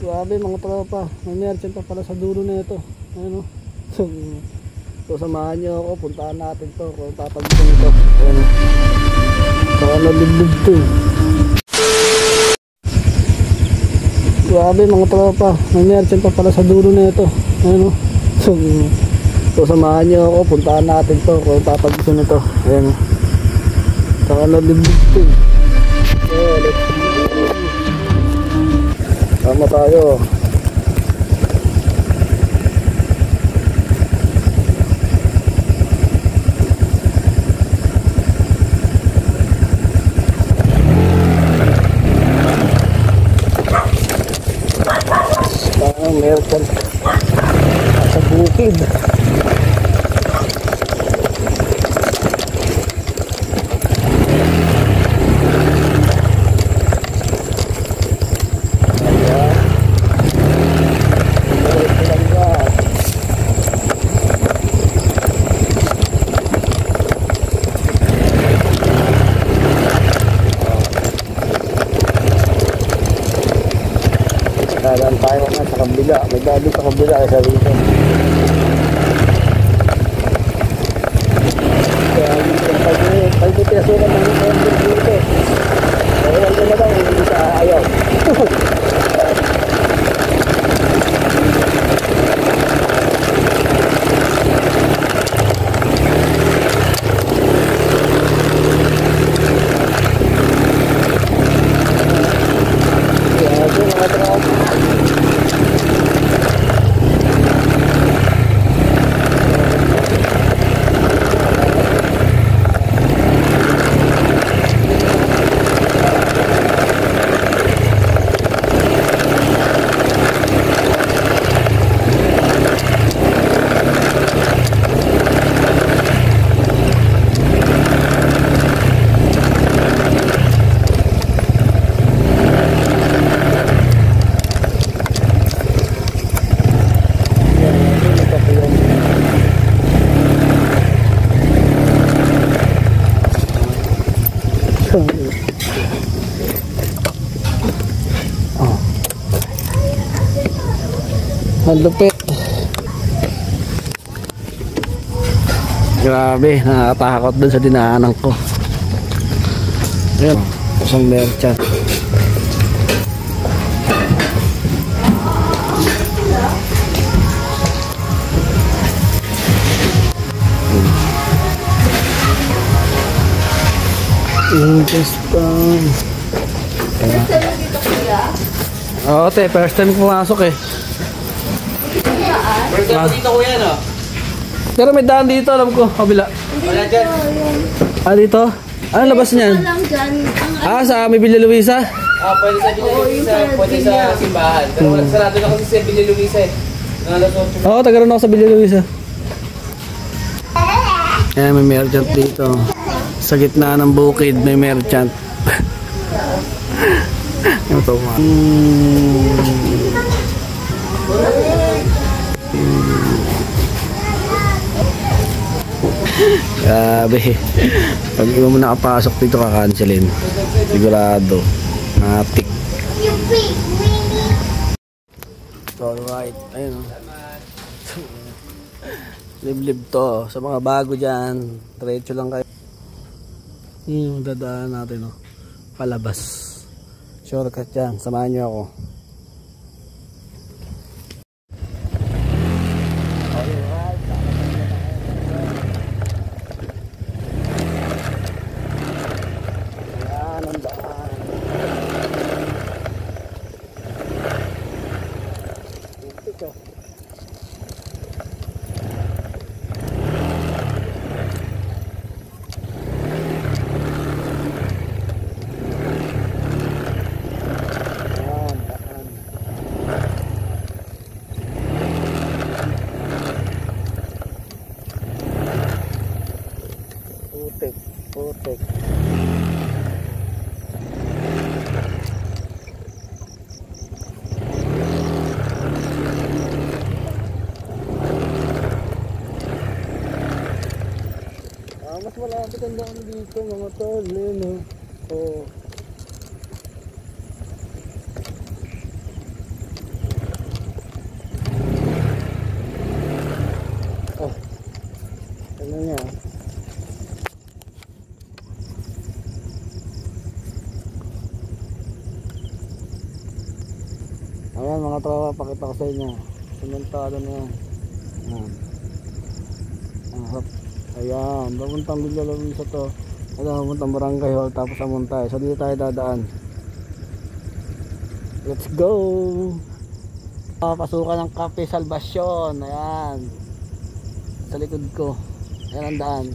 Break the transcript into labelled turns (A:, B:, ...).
A: Grabe mga tropa, may merchant pa pala sa dulo na ito. Ano? So samahan niyo ako, puntahan natin to kung tatagpuan ito. Ayan. Saka nalibig to eh. Grabe mga tropa, may merchant pa pala sa dulo na ito. Ano? So samahan niyo ako, puntahan natin to kung tatagpuan ito. Ayan. Saka nalibig to eh. Tama tayo. Merchant sa bukid. Dadaan tayo nga sa kabila. May dali sa kabila sa rito. Kaya pag peso ka naman yung dito. Kaya ko na lang, hindi sa ayaw. Ang lupit. Grabe, nakakatakot dun sa dinaanan ko. Ayan, isang merchant. Interesting. Oo, te, first time pumasok eh.
B: First time dito kuya, no?
A: Pero may daan dito, alam ko, kabila.
B: Wala dyan.
A: Ah, dito? Ano labas niyan? Ah, sa Villa Luisa?
B: Ah, pwede sa Villa Luisa, pwede sa simbahan. Pero sarado na kasi sa Villa Luisa eh.
A: Oo, tagaroon ako sa Villa Luisa. Ayan, may merchant dito. Sa gitna ng bukid, may merchant. Ito nga. Grabe. Pag iba mo nakapasok dito, kakancelin. Sigurado. Matik. So, alright. Ayun o. Liblib to. Sa mga bago dyan, diretso lang kayo. Yung dadaan natin o. Palabas. Shortcut dyan. Samahan nyo ako. Putik. Mas malapit ang daan dito mga tol, no? Oh. Ayan mga tropa, pakita ko sa inyo. Sementado na yan. Ayan. Ayan, papuntang Villa sa to. Ayan, papuntang Barangay Hall, tapos Amontay. So dito tayo dadaan. Let's go! Pasukan ng Cafe Salvacion. Ayan. Sa likod ko. Ayan ang daan.